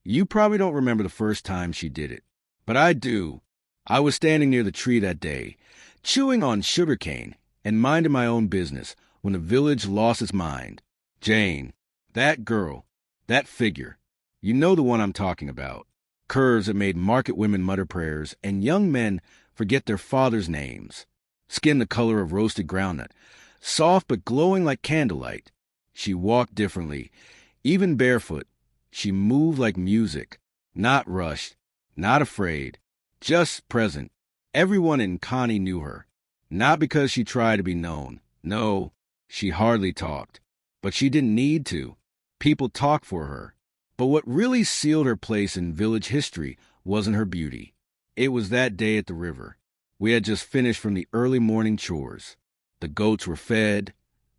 You probably don't remember the first time she did it, but I do. I was standing near the tree that day, chewing on sugarcane and minding my own business when the village lost its mind. Jane, that girl, that figure, you know the one I'm talking about. Curves that made market women mutter prayers and young men forget their fathers' names. Skin the color of roasted groundnut, soft but glowing like candlelight. She walked differently, even barefoot. She moved like music, not rushed, not afraid, just present. Everyone in Connie knew her, not because she tried to be known. No, she hardly talked, but she didn't need to. People talked for her. But what really sealed her place in village history wasn't her beauty. It was that day at the river. We had just finished from the early morning chores. The goats were fed,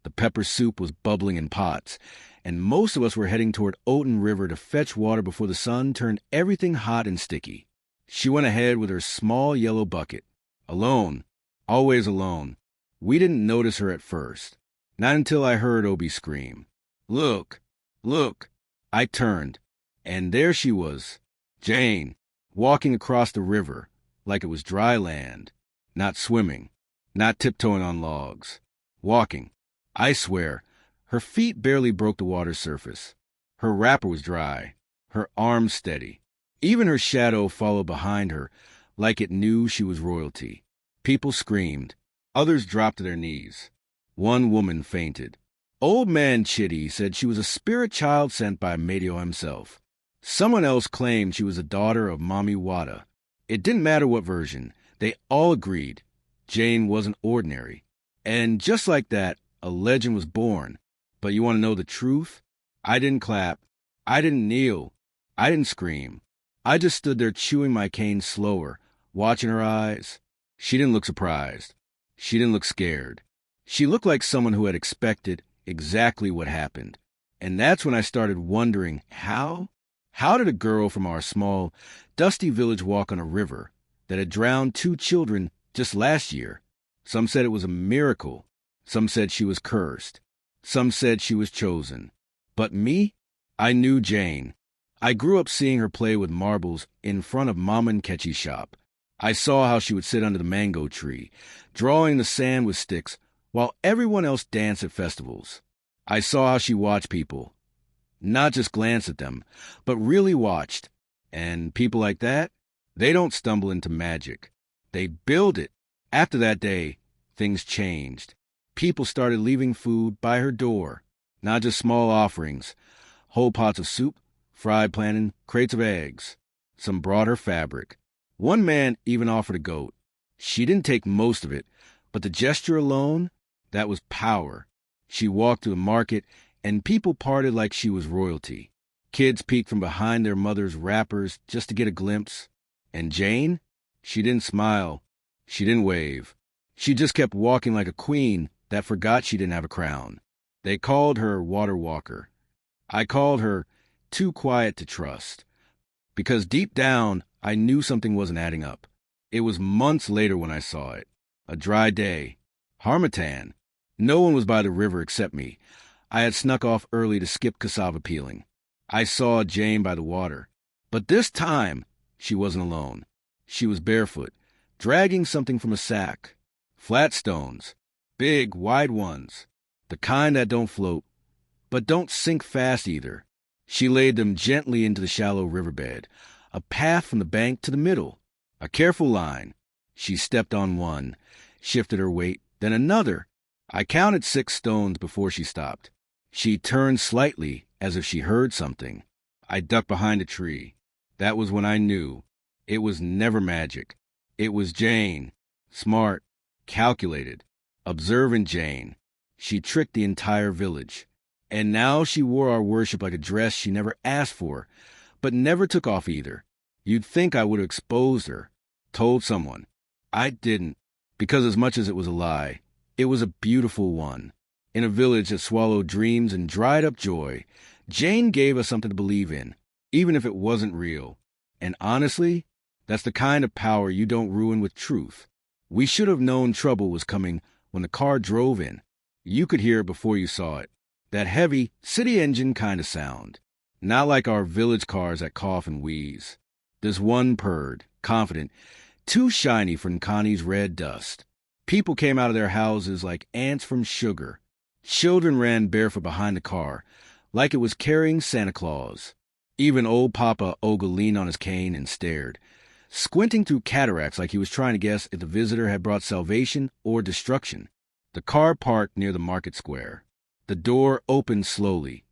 the pepper soup was bubbling in pots, and most of us were heading toward Oaten River to fetch water before the sun turned everything hot and sticky. She went ahead with her small yellow bucket. Alone, always alone. We didn't notice her at first, not until I heard Obie scream, "Look, look." I turned, and there she was, Jane, walking across the river like it was dry land, not swimming, not tiptoeing on logs, walking. I swear, her feet barely broke the water's surface. Her wrapper was dry, her arms steady. Even her shadow followed behind her like it knew she was royalty. People screamed. Others dropped to their knees. One woman fainted. Old man Chitty said she was a spirit child sent by Medio himself. Someone else claimed she was a daughter of Mami Wada. It didn't matter what version. They all agreed Jane wasn't ordinary. And just like that, a legend was born. But you want to know the truth? I didn't clap. I didn't kneel. I didn't scream. I just stood there chewing my cane slower, watching her eyes. She didn't look surprised. She didn't look scared. She looked like someone who had expected exactly what happened. And that's when I started wondering how? How did a girl from our small, dusty village walk on a river that had drowned 2 children just last year? Some said it was a miracle. Some said she was cursed. Some said she was chosen. But me? I knew Jane. I grew up seeing her play with marbles in front of Mama and Ketchy's shop. I saw how she would sit under the mango tree, drawing the sand with sticks, while everyone else danced at festivals. I saw how she watched people. Not just glance at them, but really watched. And people like that, they don't stumble into magic. They build it. After that day, things changed. People started leaving food by her door. Not just small offerings. Whole pots of soup, fried plantain, crates of eggs. Some brought her fabric. One man even offered a goat. She didn't take most of it, but the gesture alone, that was power. She walked through the market, and people parted like she was royalty. Kids peeked from behind their mother's wrappers just to get a glimpse. And Jane? She didn't smile. She didn't wave. She just kept walking like a queen that forgot she didn't have a crown. They called her Water Walker. I called her Too Quiet to Trust. Because deep down, I knew something wasn't adding up. It was months later when I saw it. A dry day. Harmattan. No one was by the river except me. I had snuck off early to skip cassava peeling. I saw Jane by the water. But this time, she wasn't alone. She was barefoot, dragging something from a sack. Flat stones. Big, wide ones. The kind that don't float, but don't sink fast either. She laid them gently into the shallow riverbed, a path from the bank to the middle. A careful line. She stepped on one, shifted her weight, then another. I counted 6 stones before she stopped. She turned slightly, as if she heard something. I ducked behind a tree. That was when I knew. It was never magic. It was Jane. Smart, calculated, observant Jane. She tricked the entire village. And now she wore our worship like a dress she never asked for, but never took off either. You'd think I would have exposed her, told someone. I didn't, because as much as it was a lie, it was a beautiful one. In a village that swallowed dreams and dried up joy, Jane gave us something to believe in, even if it wasn't real. And honestly, that's the kind of power you don't ruin with truth. We should have known trouble was coming when the car drove in. You could hear it before you saw it. That heavy, city engine kind of sound. Not like our village cars that cough and wheeze. This one purred, confident, too shiny for Nkani's red dust. People came out of their houses like ants from sugar. Children ran barefoot behind the car, like it was carrying Santa Claus. Even old Papa Oga leaned on his cane and stared, squinting through cataracts like he was trying to guess if the visitor had brought salvation or destruction. The car parked near the market square. The door opened slowly,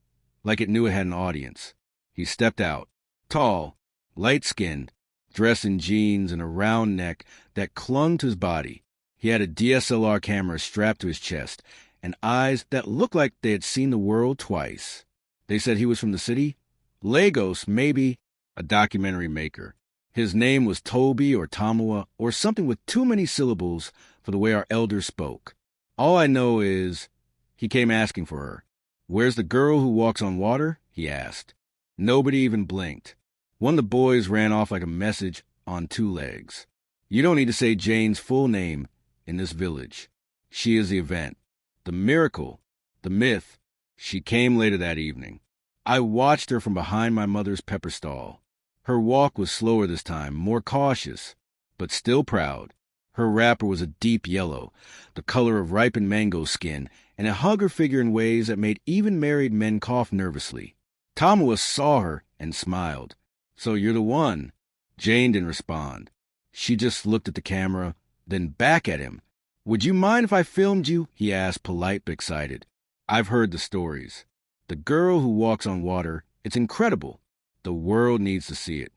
like it knew it had an audience. He stepped out, tall, light-skinned, dressed in jeans and a round neck that clung to his body. He had a DSLR camera strapped to his chest and eyes that looked like they had seen the world twice. They said he was from the city? Lagos, maybe. A documentary maker. His name was Toby or Tamawa or something with too many syllables for the way our elders spoke. All I know is he came asking for her. "Where's the girl who walks on water?" he asked. Nobody even blinked. One of the boys ran off like a message on two legs. "You don't need to say Jane's full name in this village. She is the event, the miracle, the myth." She came later that evening. I watched her from behind my mother's pepper stall. Her walk was slower this time, more cautious, but still proud. Her wrapper was a deep yellow, the color of ripened mango skin, and it hung her figure in ways that made even married men cough nervously. Tamawa saw her and smiled. "So you're the one." Jane didn't respond. She just looked at the camera, then back at him. "Would you mind if I filmed you?" he asked, polite but excited. "I've heard the stories. The girl who walks on water, it's incredible. The world needs to see it."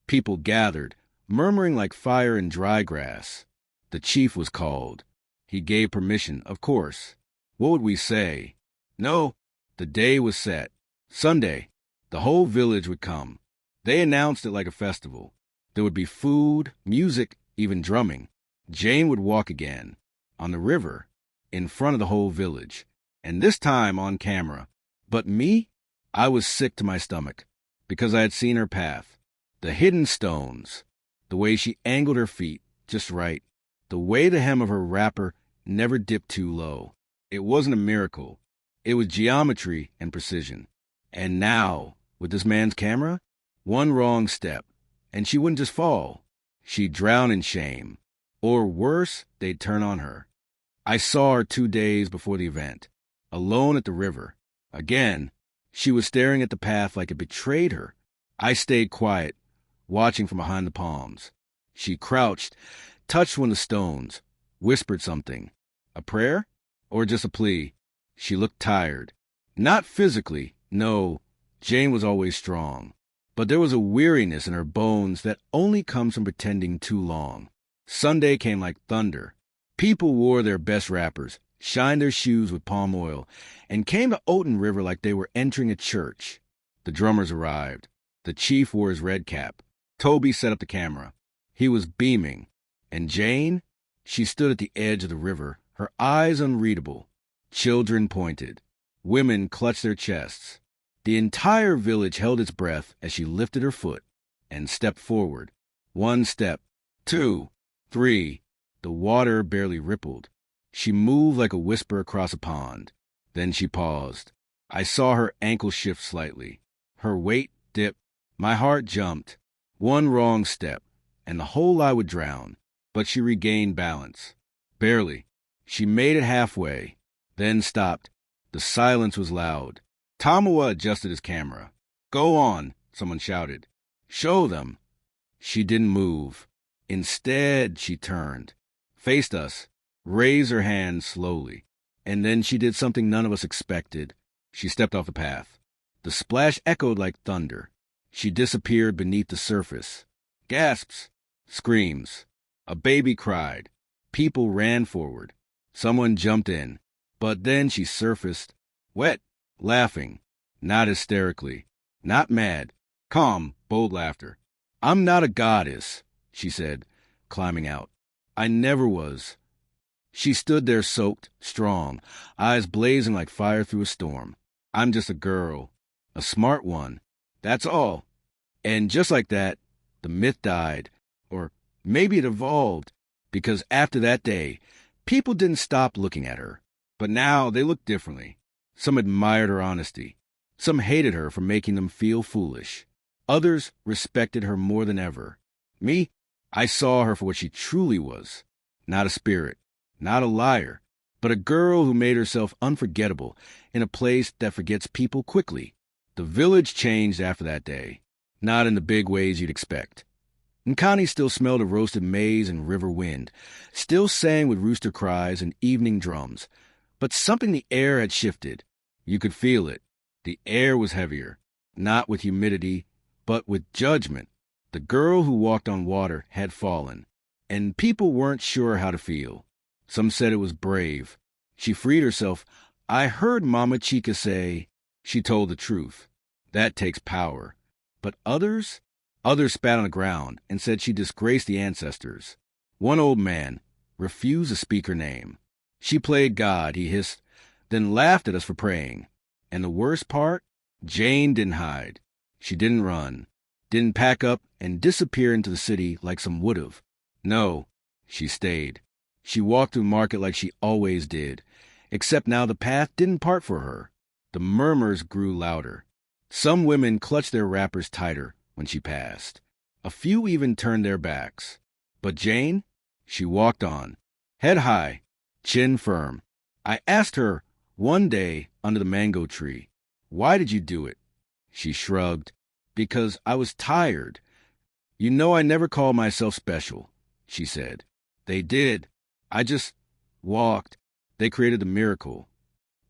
People gathered, murmuring like fire in dry grass. The chief was called. He gave permission, of course. What would we say? No, the day was set. Sunday, the whole village would come. They announced it like a festival. There would be food, music, even drumming. Jane would walk again, on the river, in front of the whole village, and this time on camera. But me? I was sick to my stomach, because I had seen her path. The hidden stones, the way she angled her feet just right, the way the hem of her wrapper never dipped too low. It wasn't a miracle. It was geometry and precision. And now, with this man's camera, one wrong step, and she wouldn't just fall. She'd drown in shame. Or worse, they'd turn on her. I saw her 2 days before the event, alone at the river. Again, she was staring at the path like it betrayed her. I stayed quiet, watching from behind the palms. She crouched, touched one of the stones, whispered something. A prayer? Or just a plea? She looked tired. Not physically, no. Jane was always strong. But there was a weariness in her bones that only comes from pretending too long. Sunday came like thunder. People wore their best wrappers, shined their shoes with palm oil, and came to Oten River like they were entering a church. The drummers arrived. The chief wore his red cap. Toby set up the camera. He was beaming. And Jane? She stood at the edge of the river, her eyes unreadable. Children pointed. Women clutched their chests. The entire village held its breath as she lifted her foot and stepped forward. 1 step, 2, 3. The water barely rippled. She moved like a whisper across a pond. Then she paused. I saw her ankle shift slightly. Her weight dipped. My heart jumped. One wrong step, and the whole lot would drown. But she regained balance. Barely. She made it halfway, then stopped. The silence was loud. Tamawa adjusted his camera. "Go on," someone shouted. "Show them." She didn't move. Instead, she turned, faced us, raised her hand slowly. And then she did something none of us expected. She stepped off the path. The splash echoed like thunder. She disappeared beneath the surface. Gasps, screams. A baby cried. People ran forward. Someone jumped in. But then she surfaced, wet, laughing, not hysterically, not mad, calm, bold laughter. "I'm not a goddess," she said, climbing out. "I never was." She stood there soaked, strong, eyes blazing like fire through a storm. "I'm just a girl, a smart one. That's all." And just like that, the myth died, or maybe it evolved, because after that day, people didn't stop looking at her. But now they looked differently. Some admired her honesty. Some hated her for making them feel foolish. Others respected her more than ever. Me, I saw her for what she truly was. Not a spirit, not a liar, but a girl who made herself unforgettable in a place that forgets people quickly. The village changed after that day, not in the big ways you'd expect. Nkani still smelled of roasted maize and river wind, still sang with rooster cries and evening drums. But something in the air had shifted. You could feel it. The air was heavier, not with humidity, but with judgment. The girl who walked on water had fallen, and people weren't sure how to feel. Some said it was brave. She freed herself. I heard Mama Chica say she told the truth. That takes power. But others spat on the ground and said she disgraced the ancestors. One old man refused to speak her name. She played God, he hissed, then laughed at us for praying. And the worst part? Jane didn't hide. She didn't run, didn't pack up and disappear into the city like some would've. No, she stayed. She walked through market like she always did, except now the path didn't part for her. The murmurs grew louder. Some women clutched their wrappers tighter when she passed. A few even turned their backs. But Jane, she walked on, head high, chin firm. I asked her one day under the mango tree, "Why did you do it?" She shrugged. "Because I was tired. You know I never called myself special," she said. "They did. I just walked. They created the miracle."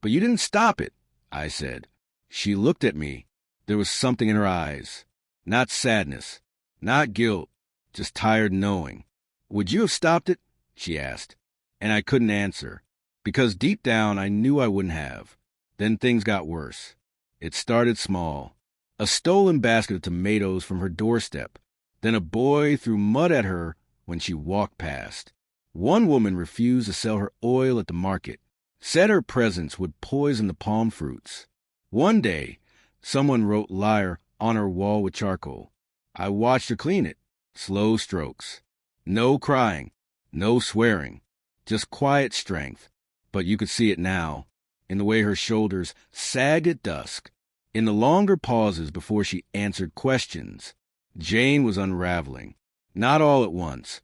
"But you didn't stop it," I said. She looked at me. There was something in her eyes. Not sadness, not guilt, just tired knowing. "Would you have stopped it?" she asked. And I couldn't answer, because deep down I knew I wouldn't have. Then things got worse. It started small. A stolen basket of tomatoes from her doorstep. Then a boy threw mud at her when she walked past. One woman refused to sell her oil at the market, said her presence would poison the palm fruits. One day, someone wrote liar on her wall with charcoal. I watched her clean it. Slow strokes. No crying, no swearing, just quiet strength. But you could see it now, in the way her shoulders sagged at dusk, in the longer pauses before she answered questions. Jane was unraveling, not all at once,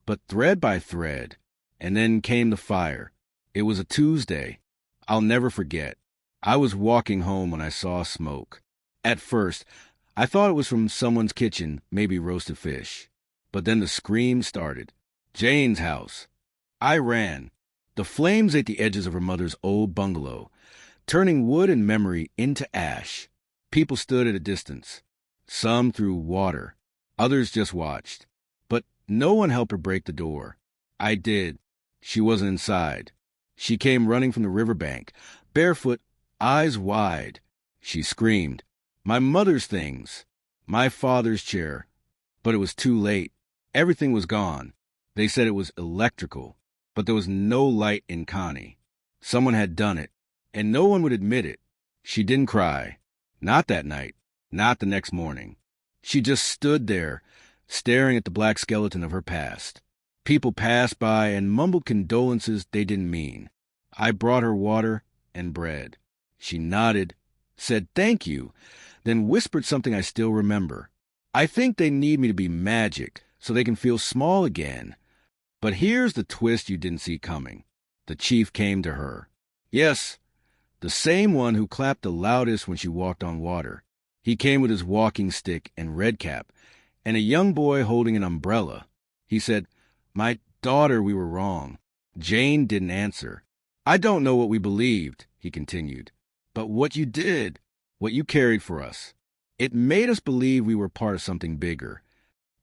but thread by thread. And then came the fire. It was a Tuesday. I'll never forget. I was walking home when I saw smoke. At first, I thought it was from someone's kitchen, maybe roasted fish. But then the scream started. Jane's house. I ran. The flames ate the edges of her mother's old bungalow, turning wood and memory into ash. People stood at a distance. Some threw water. Others just watched. But no one helped her break the door. I did. She wasn't inside. She came running from the riverbank, barefoot, eyes wide. She screamed. My mother's things. My father's chair. But it was too late. Everything was gone. They said it was electrical, but there was no light in Connie. Someone had done it, and no one would admit it. She didn't cry. Not that night. Not the next morning. She just stood there, staring at the black skeleton of her past. People passed by and mumbled condolences they didn't mean. I brought her water and bread. She nodded, said thank you, then whispered something I still remember. I think they need me to be magic so they can feel small again. But here's the twist you didn't see coming. The chief came to her. Yes, the same one who clapped the loudest when she walked on water. He came with his walking stick and red cap, and a young boy holding an umbrella. He said, "My daughter, we were wrong." Jane didn't answer. "I don't know what we believed," he continued, "but what you did, what you carried for us, it made us believe we were part of something bigger."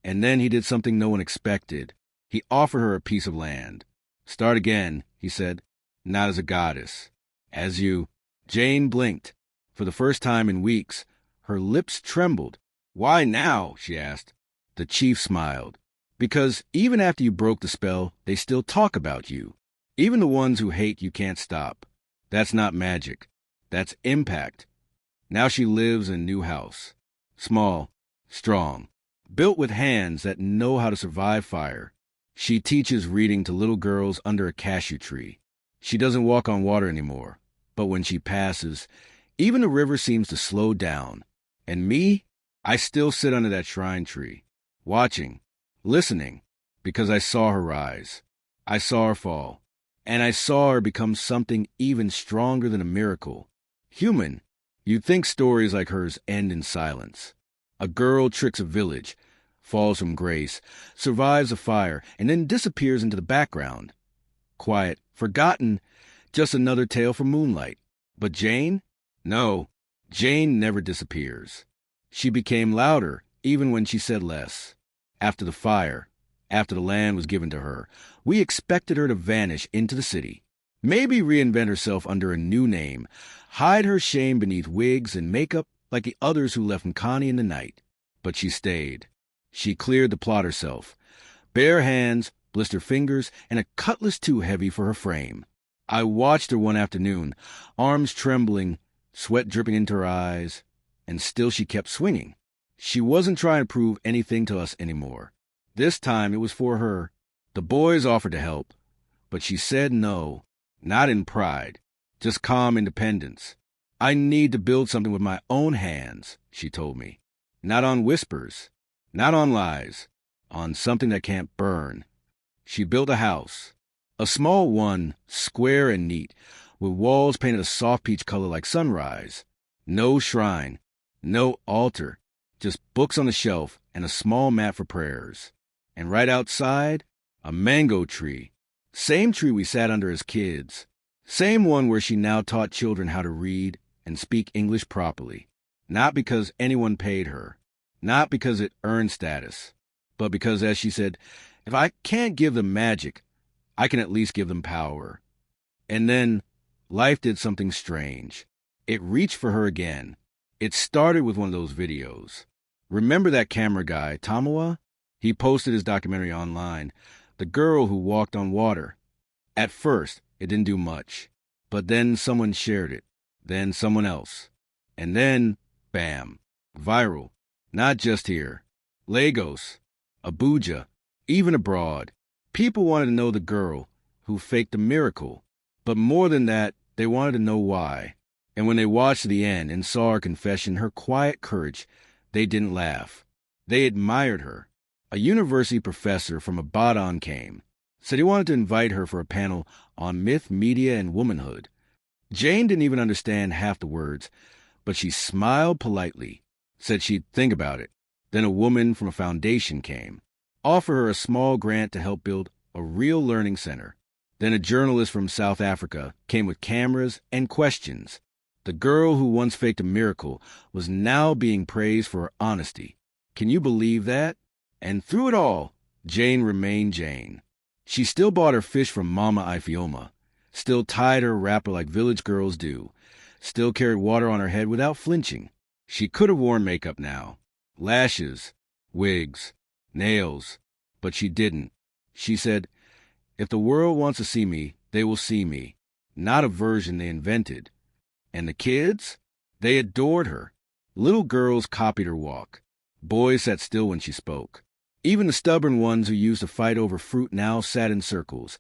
And then he did something no one expected. He offered her a piece of land. "Start again," he said, "not as a goddess. As you." Jane blinked. For the first time in weeks, her lips trembled. "Why now?" she asked. The chief smiled. "Because even after you broke the spell, they still talk about you. Even the ones who hate you can't stop. That's not magic. That's impact." Now she lives in a new house. Small, strong, built with hands that know how to survive fire. She teaches reading to little girls under a cashew tree. She doesn't walk on water anymore, but when she passes, Even the river seems to slow down. And me, I still sit under that shrine tree, watching, listening, because I saw her rise. I saw her fall. And I saw her become something even stronger than a miracle. Human. You'd think stories like hers end in silence. A girl tricks a village, falls from grace, survives a fire, and then disappears into the background. Quiet, forgotten, just another tale from moonlight. But Jane? No, Jane never disappears. She became louder, even when she said less. After the fire, after the land was given to her, we expected her to vanish into the city. Maybe reinvent herself under a new name, hide her shame beneath wigs and makeup like the others who left Nkani in the night. But she stayed. She cleared the plot herself. Bare hands, blistered fingers, and a cutlass too heavy for her frame. I watched her one afternoon, arms trembling, sweat dripping into her eyes, and still she kept swinging. She wasn't trying to prove anything to us anymore. This time it was for her. The boys offered to help, but she said no, not in pride, just calm independence. I need to build something with my own hands, she told me. Not on whispers, not on lies, on something that can't burn. She built a house, a small one, square and neat, with walls painted a soft peach color like sunrise. No shrine, no altar, just books on the shelf and a small mat for prayers. And right outside, a mango tree. Same tree we sat under as kids. Same one where she now taught children how to read and speak English properly. Not because anyone paid her. Not because it earned status. But because, as she said, if I can't give them magic, I can at least give them power. And then, life did something strange. It reached for her again. It started with one of those videos. Remember that camera guy, Tamawa? He posted his documentary online, The Girl Who Walked on Water. At first, it didn't do much. But then someone shared it. Then someone else. And then, bam, viral. Not just here. Lagos, Abuja, even abroad. People wanted to know the girl who faked a miracle. But more than that, they wanted to know why. And when they watched the end and saw her confession, her quiet courage, they didn't laugh. They admired her. A university professor from Ibadan came. Said he wanted to invite her for a panel on myth, media, and womanhood. Jane didn't even understand half the words, but she smiled politely, said she'd think about it. Then a woman from a foundation came, offered her a small grant to help build a real learning center. Then a journalist from South Africa came with cameras and questions. The girl who once faked a miracle was now being praised for her honesty. Can you believe that? And through it all, Jane remained Jane. She still bought her fish from Mama Ifioma, still tied her wrapper like village girls do, still carried water on her head without flinching. She could have worn makeup now, lashes, wigs, nails, but she didn't. She said, if the world wants to see me, they will see me, not a version they invented. And the kids? They adored her. Little girls copied her walk. Boys sat still when she spoke. Even the stubborn ones who used to fight over fruit now sat in circles,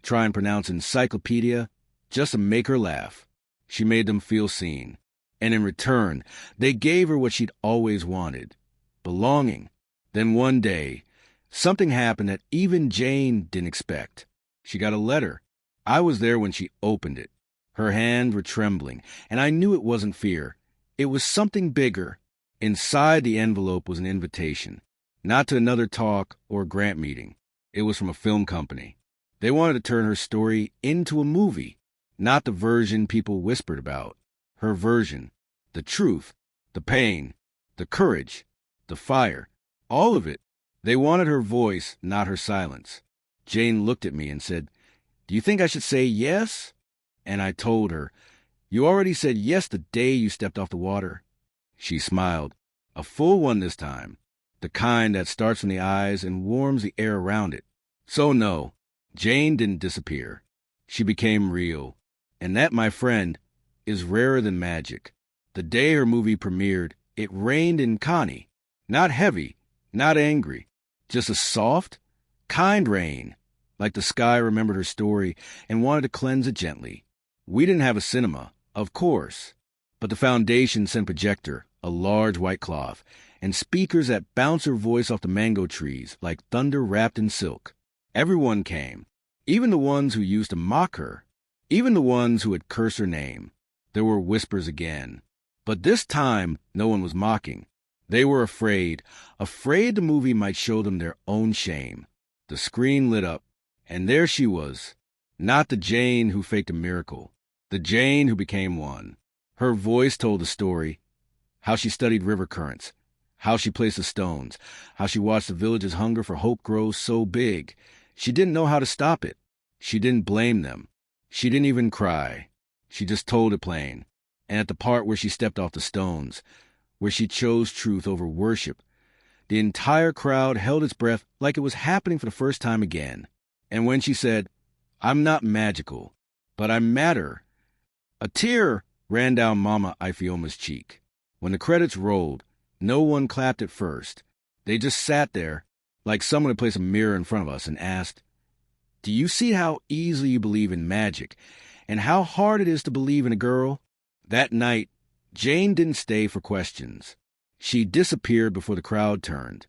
trying to pronounce encyclopedia just to make her laugh. She made them feel seen. And in return, they gave her what she'd always wanted, belonging. Then one day, something happened that even Jane didn't expect. She got a letter. I was there when she opened it. Her hands were trembling, and I knew it wasn't fear. It was something bigger. Inside the envelope was an invitation, not to another talk or grant meeting. It was from a film company. They wanted to turn her story into a movie, not the version people whispered about. Her version, the truth, the pain, the courage, the fire, all of it. They wanted her voice, not her silence. Jane looked at me and said, "Do you think I should say yes?" And I told her, "You already said yes the day you stepped off the water." She smiled, a full one this time, the kind that starts from the eyes and warms the air around it. So no, Jane didn't disappear. She became real. And that, my friend, is rarer than magic. The day her movie premiered, it rained in Nkani. Not heavy, not angry, just a soft, kind rain, like the sky remembered her story and wanted to cleanse it gently. We didn't have a cinema, of course, But the foundation sent a projector, a large white cloth, and speakers that bounce her voice off the mango trees like thunder wrapped in silk. Everyone came, even the ones who used to mock her, even the ones who had cursed her name. There were whispers again. But this time, no one was mocking. They were afraid the movie might show them their own shame. The screen lit up, and there she was. Not the Jane who faked a miracle, the Jane who became one. Her voice told the story, how she studied river currents, how she placed the stones, how she watched the village's hunger for hope grow so big. She didn't know how to stop it. She didn't blame them. She didn't even cry. She just told it plain. And at the part where she stepped off the stones, where she chose truth over worship, the entire crowd held its breath like it was happening for the first time again. And when she said, "I'm not magical, but I matter," a tear ran down Mama Ifeoma's cheek. When the credits rolled, no one clapped at first. They just sat there, like someone had placed a mirror in front of us and asked, "Do you see how easily you believe in magic, and how hard it is to believe in a girl?" That night, Jane didn't stay for questions. She disappeared before the crowd turned.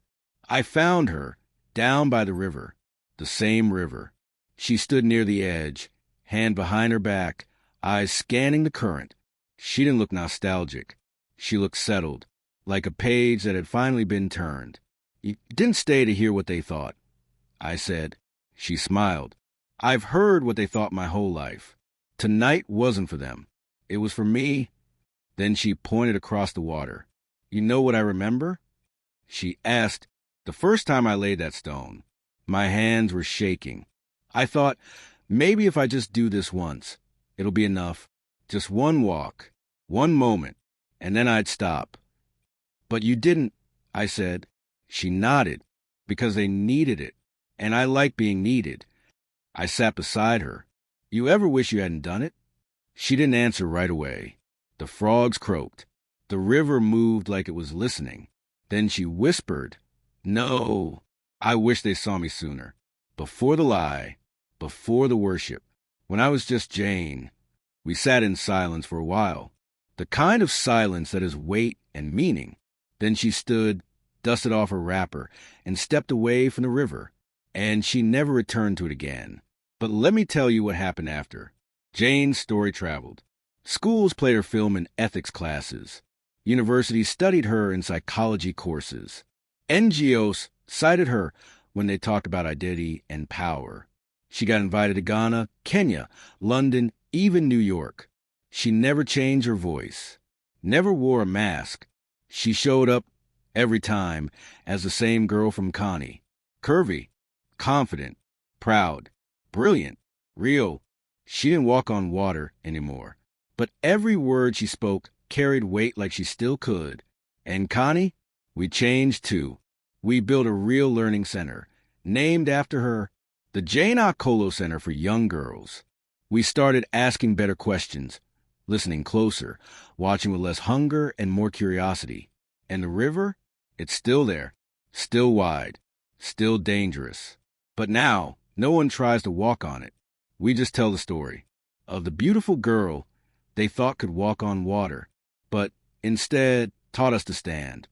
I found her, down by the river, the same river. She stood near the edge, hand behind her back, eyes scanning the current. She didn't look nostalgic. She looked settled, like a page that had finally been turned. "You didn't stay to hear what they thought," I said. She smiled. "I've heard what they thought my whole life. Tonight wasn't for them. It was for me." Then she pointed across the water. "You know what I remember?" She asked. The first time I laid that stone, my hands were shaking. I thought, maybe if I just do this once, it'll be enough. Just one walk, one moment, and then I'd stop. "But you didn't," I said. She nodded, because they needed it, and I like being needed. I sat beside her. "You ever wish you hadn't done it?" She didn't answer right away. The frogs croaked. The river moved like it was listening. Then she whispered, "No, I wish they saw me sooner. Before the lie, before the worship, when I was just Jane." We sat in silence for a while, the kind of silence that has weight and meaning. Then she stood, dusted off her wrapper, and stepped away from the river. And she never returned to it again. But let me tell you what happened after. Jane's story traveled. Schools played her film in ethics classes. Universities studied her in psychology courses. NGOs cited her when they talked about identity and power. She got invited to Ghana, Kenya, London, even New York. She never changed her voice, never wore a mask. She showed up every time as the same girl from Connie. Curvy, confident, proud, brilliant, real. She didn't walk on water anymore. But every word she spoke carried weight like she still could. And Connie, we changed too. We built a real learning center, named after her, the Jane Akolo Center for Young Girls. We started asking better questions, listening closer, watching with less hunger and more curiosity. And the river? It's still there, still wide, still dangerous. But now, no one tries to walk on it. We just tell the story of the beautiful girl they thought could walk on water, but instead taught us to stand.